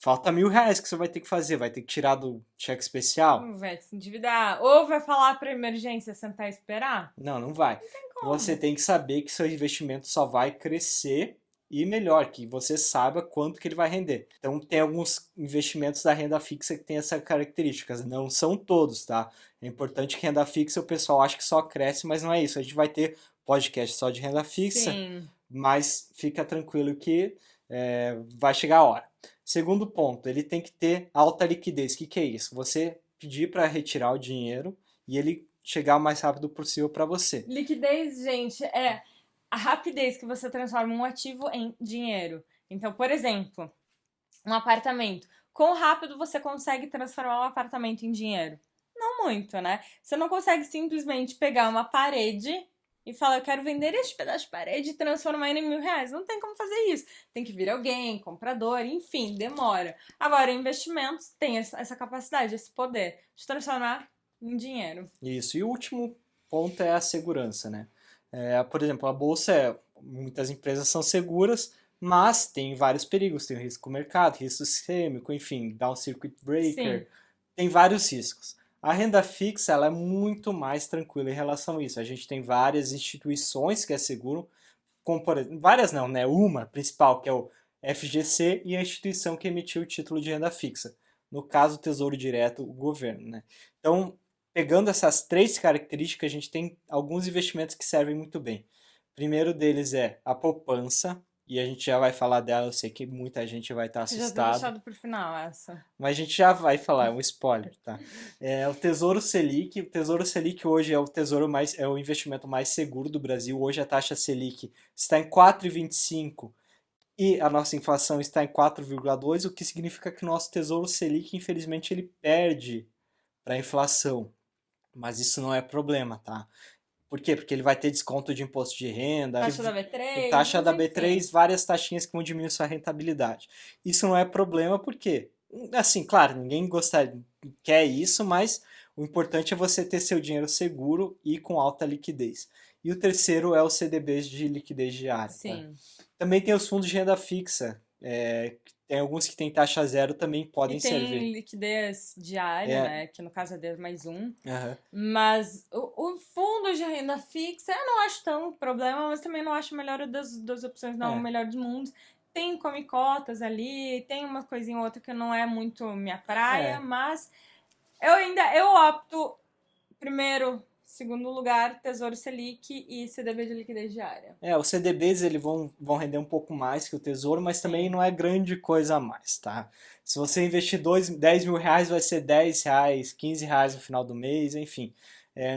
Falta 1.000 reais que você vai ter que fazer, vai ter que tirar do cheque especial? Vai se endividar. Ou vai falar pra emergência sentar e esperar? Não vai. Não tem como. Você tem que saber que seu investimento só vai crescer e melhor, que você saiba quanto que ele vai render. Então tem alguns investimentos da renda fixa que tem essas características, não são todos, tá? É importante que renda fixa o pessoal acha que só cresce, mas não é isso. A gente vai ter podcast só de renda fixa, Sim. mas fica tranquilo que vai chegar a hora. Segundo ponto, ele tem que ter alta liquidez. O que é isso? Você pedir para retirar o dinheiro e ele chegar o mais rápido possível para você. Liquidez, gente, é a rapidez que você transforma um ativo em dinheiro. Então, por exemplo, um apartamento. Quão rápido você consegue transformar um apartamento em dinheiro? Não muito, né? Você não consegue simplesmente pegar uma parede e falar, eu quero vender este pedaço de parede e transformar ele em 1.000 reais. Não tem como fazer isso. Tem que vir alguém, comprador, enfim, demora. Agora, investimentos têm essa capacidade, esse poder de transformar em dinheiro. Isso. E o último ponto é a segurança, né? Por exemplo, a bolsa, muitas empresas são seguras, mas tem vários perigos. Tem o risco do mercado, risco sistêmico, enfim, down circuit breaker. Sim. Tem vários riscos. A renda fixa ela é muito mais tranquila em relação a isso. A gente tem várias instituições que asseguram, como por exemplo, várias não, né? Uma principal, que é o FGC, e a instituição que emitiu o título de renda fixa. No caso, o Tesouro Direto, o governo, né? Então, pegando essas 3 características, a gente tem alguns investimentos que servem muito bem. O primeiro deles é a poupança, e a gente já vai falar dela, eu sei que muita gente vai estar Já tô assustada. deixado pro final essa. Mas a gente já vai falar, é um spoiler, tá? O Tesouro Selic. O Tesouro Selic hoje é o investimento mais seguro do Brasil. Hoje a taxa Selic está em 4,25 e a nossa inflação está em 4,2, o que significa que o nosso Tesouro Selic, infelizmente, ele perde para a inflação. Mas isso não é problema, tá? Por quê? Porque ele vai ter desconto de imposto de renda, Taxa da B3. taxa da enfim. B3, várias taxinhas que vão diminuir sua rentabilidade. Isso não é problema porque, assim, claro, ninguém quer isso, mas o importante é você ter seu dinheiro seguro e com alta liquidez. E o terceiro é os CDBs de liquidez diária. Sim. Tá? Também tem os fundos de renda fixa. Tem alguns que têm taxa zero, também podem servir. Tem liquidez diária, né? Que no caso é D mais um. Uhum. Mas o fundo de renda fixa, eu não acho tão problema, mas também não acho o melhor das opções, não, o melhor dos mundos. Tem come cotas ali, tem uma coisinha ou outra que não é muito minha praia, mas eu opto primeiro, segundo lugar, Tesouro Selic e CDB de liquidez diária. Os CDBs eles vão render um pouco mais que o Tesouro, mas também não é grande coisa a mais, tá? Se você investir 10 mil reais, vai ser 10 reais, 15 reais no final do mês, enfim.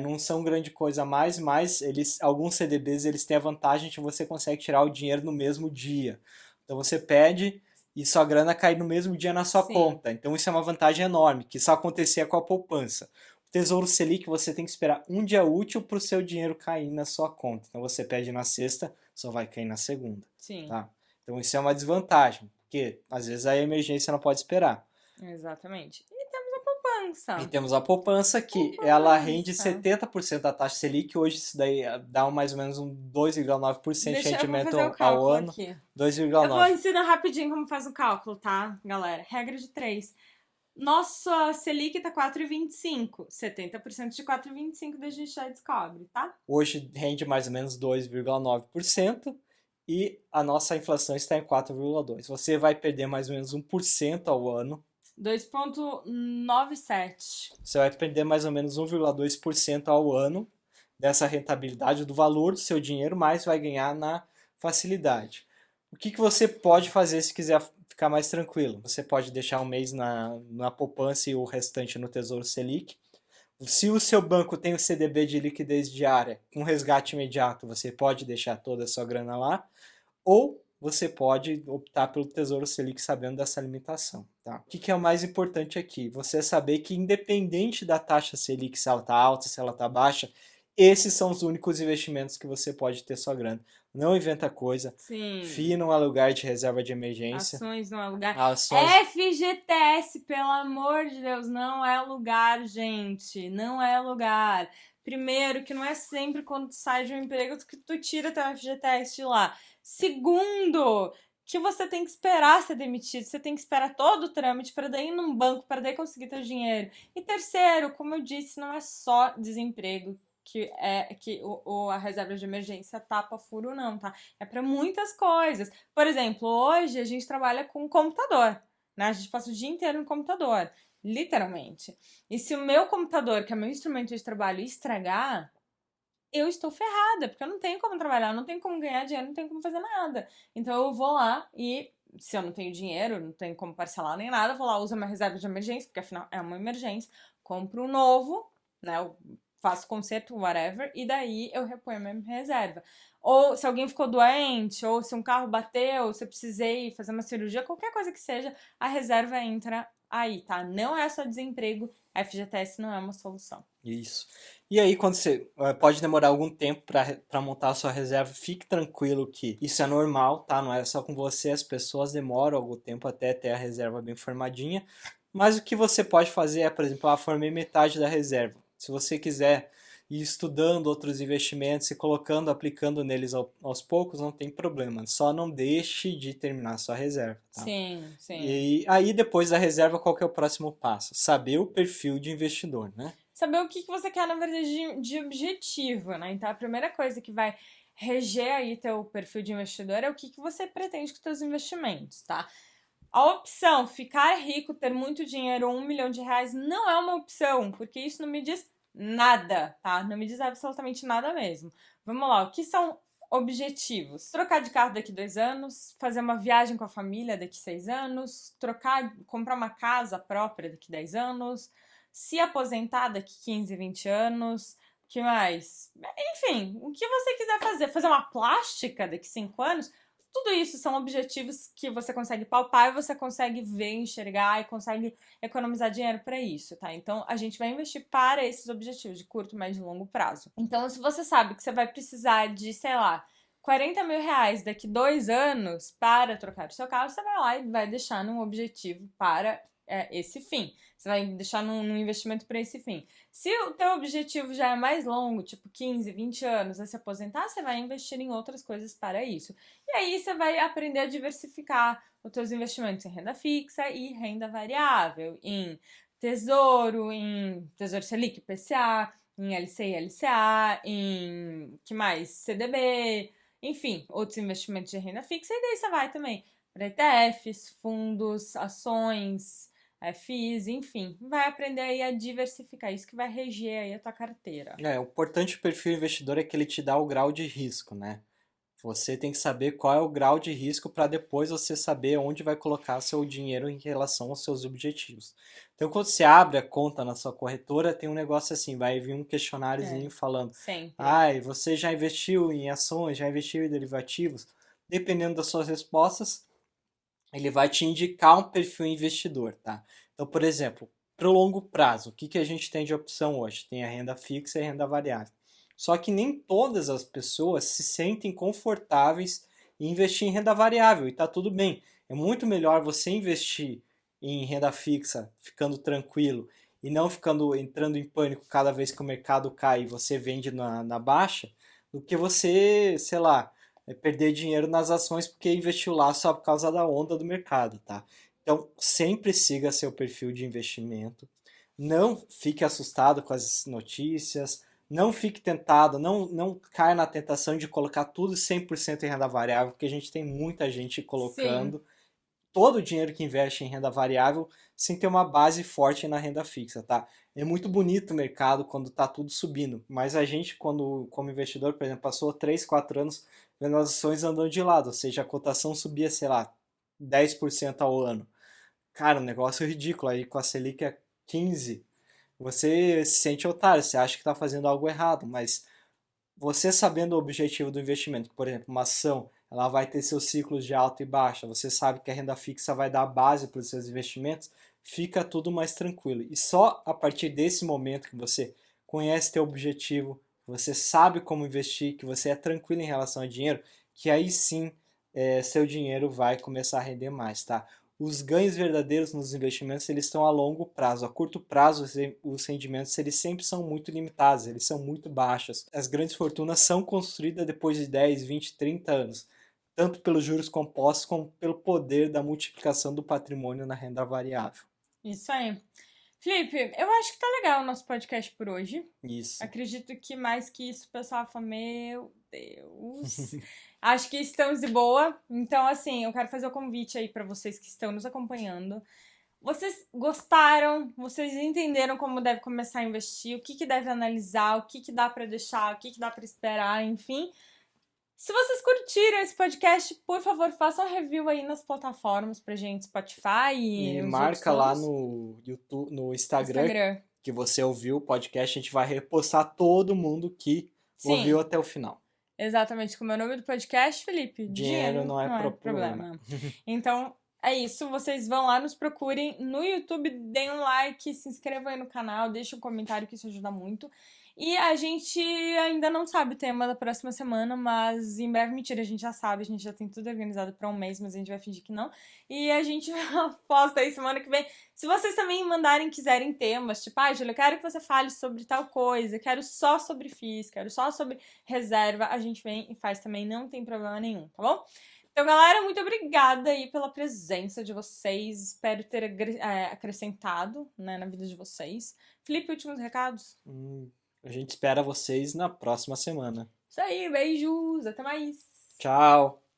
Não são grande coisa a mais, mas alguns CDBs eles têm a vantagem de que você consegue tirar o dinheiro no mesmo dia. Então você pede e sua grana cai no mesmo dia na sua conta. Então isso é uma vantagem enorme, que só acontecia com a poupança. Tesouro Selic, você tem que esperar um dia útil para o seu dinheiro cair na sua conta. Então você pede na sexta, só vai cair na segunda. Sim. Tá? Então isso é uma desvantagem, porque às vezes a emergência não pode esperar. Exatamente. E temos a E poupança. temos a poupança que ela rende Poupança. 70% da taxa Selic, hoje isso daí dá mais ou menos um 2,9% de Eu vou fazer o rendimento ao cálculo ano, aqui. Eu vou 2,9%. ensinar rapidinho como faz o cálculo, tá, galera? Regra de 3. Nossa Selic tá 4,25. 70% de 4,25 da gente já descobre, tá? Hoje rende mais ou menos 2,9% e a nossa inflação está em 4,2%. Você vai perder mais ou menos 1% ao ano. 2,97. Você vai perder mais ou menos 1,2% ao ano dessa rentabilidade do valor do seu dinheiro, mas vai ganhar na facilidade. O que você pode fazer se quiser ficar mais tranquilo? Você pode deixar um mês na poupança e o restante no Tesouro Selic. Se o seu banco tem o CDB de liquidez diária com resgate imediato, você pode deixar toda a sua grana lá. Ou você pode optar pelo Tesouro Selic sabendo dessa limitação. Tá? O que é o mais importante aqui? Você saber que independente da taxa Selic, se ela está alta, se ela está baixa, esses são os únicos investimentos que você pode ter sua grana. Não inventa coisa. Sim. FII não é lugar de reserva de emergência. Ações não é lugar. Ações... FGTS, pelo amor de Deus, não é lugar, gente. Não é lugar. Primeiro, que não é sempre quando tu sai de um emprego que tu tira teu FGTS de lá. Segundo, que você tem que esperar ser demitido. Você tem que esperar todo o trâmite para daí ir num banco, para daí conseguir teu dinheiro. E terceiro, como eu disse, não é só desemprego que a reserva de emergência tapa furo, não, tá? É para muitas coisas. Por exemplo, hoje a gente trabalha com computador, né? A gente passa o dia inteiro no computador, literalmente. E se o meu computador, que é meu instrumento de trabalho, estragar, eu estou ferrada, porque eu não tenho como trabalhar, não tenho como ganhar dinheiro, não tenho como fazer nada. Então eu vou lá e, se eu não tenho dinheiro, não tenho como parcelar nem nada, vou lá, uso a minha reserva de emergência, porque afinal é uma emergência, compro um novo, né? Eu faço conserto, whatever, e daí eu reponho a minha reserva. Ou se alguém ficou doente, ou se um carro bateu, se eu precisei fazer uma cirurgia, qualquer coisa que seja, a reserva entra aí, tá? Não é só desemprego, a FGTS não é uma solução. Isso. E aí, quando você pode demorar algum tempo para montar a sua reserva, fique tranquilo que isso é normal, tá? Não é só com você, as pessoas demoram algum tempo até ter a reserva bem formadinha. Mas o que você pode fazer é, por exemplo, formei metade da reserva. Se você quiser ir estudando outros investimentos e colocando, aplicando neles aos poucos, não tem problema. Só não deixe de terminar a sua reserva. Tá? Sim, sim. E aí, depois da reserva, qual que é o próximo passo? Saber o perfil de investidor, né? Saber o que você quer, na verdade, de objetivo, né? Então, a primeira coisa que vai reger aí teu perfil de investidor é o que você pretende com os teus investimentos, tá? A opção ficar rico, ter muito dinheiro ou 1 milhão de reais não é uma opção, porque isso não me diz nada, tá? Não me diz absolutamente nada mesmo. Vamos lá, o que são objetivos? Trocar de carro daqui 2 anos, fazer uma viagem com a família daqui 6 anos, comprar uma casa própria daqui 10 anos, se aposentar daqui 15, 20 anos, o que mais? Enfim, o que você quiser fazer uma plástica daqui 5 anos, tudo isso são objetivos que você consegue palpar e você consegue ver, enxergar e consegue economizar dinheiro para isso, tá? Então, a gente vai investir para esses objetivos de curto, médio e longo prazo. Então, se você sabe que você vai precisar de, sei lá, 40 mil reais daqui 2 anos para trocar o seu carro, você vai lá e vai deixar num objetivo para esse fim. Você vai deixar num investimento para esse fim. Se o teu objetivo já é mais longo, tipo 15, 20 anos, a se aposentar, você vai investir em outras coisas para isso. E aí você vai aprender a diversificar os teus investimentos em renda fixa e renda variável, em tesouro Selic, PCA, em LCI e LCA, em que mais? CDB, enfim, outros investimentos de renda fixa. E daí você vai também para ETFs, fundos, ações, FIIs, enfim, vai aprender aí a diversificar, isso que vai reger aí a tua carteira. O importante do perfil investidor é que ele te dá o grau de risco, né? Você tem que saber qual é o grau de risco para depois você saber onde vai colocar seu dinheiro em relação aos seus objetivos. Então, quando você abre a conta na sua corretora, tem um negócio assim, vai vir um questionáriozinho falando: sempre. Você já investiu em ações, já investiu em derivativos? Dependendo das suas respostas, ele vai te indicar um perfil investidor, tá? Então, por exemplo, para o longo prazo, o que a gente tem de opção hoje? Tem a renda fixa e a renda variável. Só que nem todas as pessoas se sentem confortáveis em investir em renda variável e tá tudo bem. É muito melhor você investir em renda fixa, ficando tranquilo, e não entrando em pânico cada vez que o mercado cai e você vende na baixa, do que você, sei lá, perder dinheiro nas ações porque investiu lá só por causa da onda do mercado, tá? Então, sempre siga seu perfil de investimento. Não fique assustado com as notícias. Não fique tentado, não caia na tentação de colocar tudo 100% em renda variável, porque a gente tem muita gente Sim. colocando todo o dinheiro que investe em renda variável sem ter uma base forte na renda fixa, tá? É muito bonito o mercado quando tá tudo subindo, mas a gente, quando, como investidor, por exemplo, passou 3, 4 anos vendo as ações andando de lado, ou seja, a cotação subia, sei lá, 10% ao ano. Cara, um negócio ridículo aí com a Selic a 15. Você se sente otário, você acha que está fazendo algo errado, mas você sabendo o objetivo do investimento, por exemplo, uma ação, ela vai ter seus ciclos de alta e baixa, você sabe que a renda fixa vai dar a base para os seus investimentos, fica tudo mais tranquilo. E só a partir desse momento que você conhece teu objetivo, você sabe como investir, que você é tranquilo em relação ao dinheiro, que aí sim seu dinheiro vai começar a render mais, tá? Os ganhos verdadeiros nos investimentos eles estão a longo prazo. A curto prazo, os rendimentos eles sempre são muito limitados, eles são muito baixos. As grandes fortunas são construídas depois de 10, 20, 30 anos, tanto pelos juros compostos como pelo poder da multiplicação do patrimônio na renda variável. Isso aí. Felipe, eu acho que tá legal o nosso podcast por hoje. Isso. Acredito que mais que isso o pessoal fala, meu Deus. Acho que estamos de boa. Então, assim, eu quero fazer o convite aí pra vocês que estão nos acompanhando. Vocês gostaram? Vocês entenderam como deve começar a investir? O que que deve analisar? O que que dá pra deixar? O que que dá pra esperar? Enfim. Se vocês curtiram esse podcast, por favor, façam um review aí nas plataformas pra gente, Spotify e E os outros marca lá todos. no YouTube, no Instagram Instagram. que você ouviu o podcast, a gente vai repostar todo mundo que ouviu Sim, até o final. exatamente. Como é o nome do podcast, Felipe? Dinheiro Dinheiro não é não é problema. problema. Então, é isso. Vocês vão lá, nos procurem no YouTube, deem um like, se inscrevam aí no canal, deixem um comentário que isso ajuda muito. E a gente ainda não sabe o tema da próxima semana, mas em breve, mentira, a gente já sabe, a gente já tem tudo organizado para um mês, mas a gente vai fingir que não. E a gente posta aí semana que vem. Se vocês também mandarem, quiserem temas, tipo, Júlia, eu quero que você fale sobre tal coisa, quero só sobre FIIs, quero só sobre reserva, a gente vem e faz também, não tem problema nenhum, tá bom? Então, galera, muito obrigada aí pela presença de vocês. Espero ter acrescentado, né, na vida de vocês. Felipe, últimos recados? A gente espera vocês na próxima semana. Isso aí, beijos, até mais! Tchau!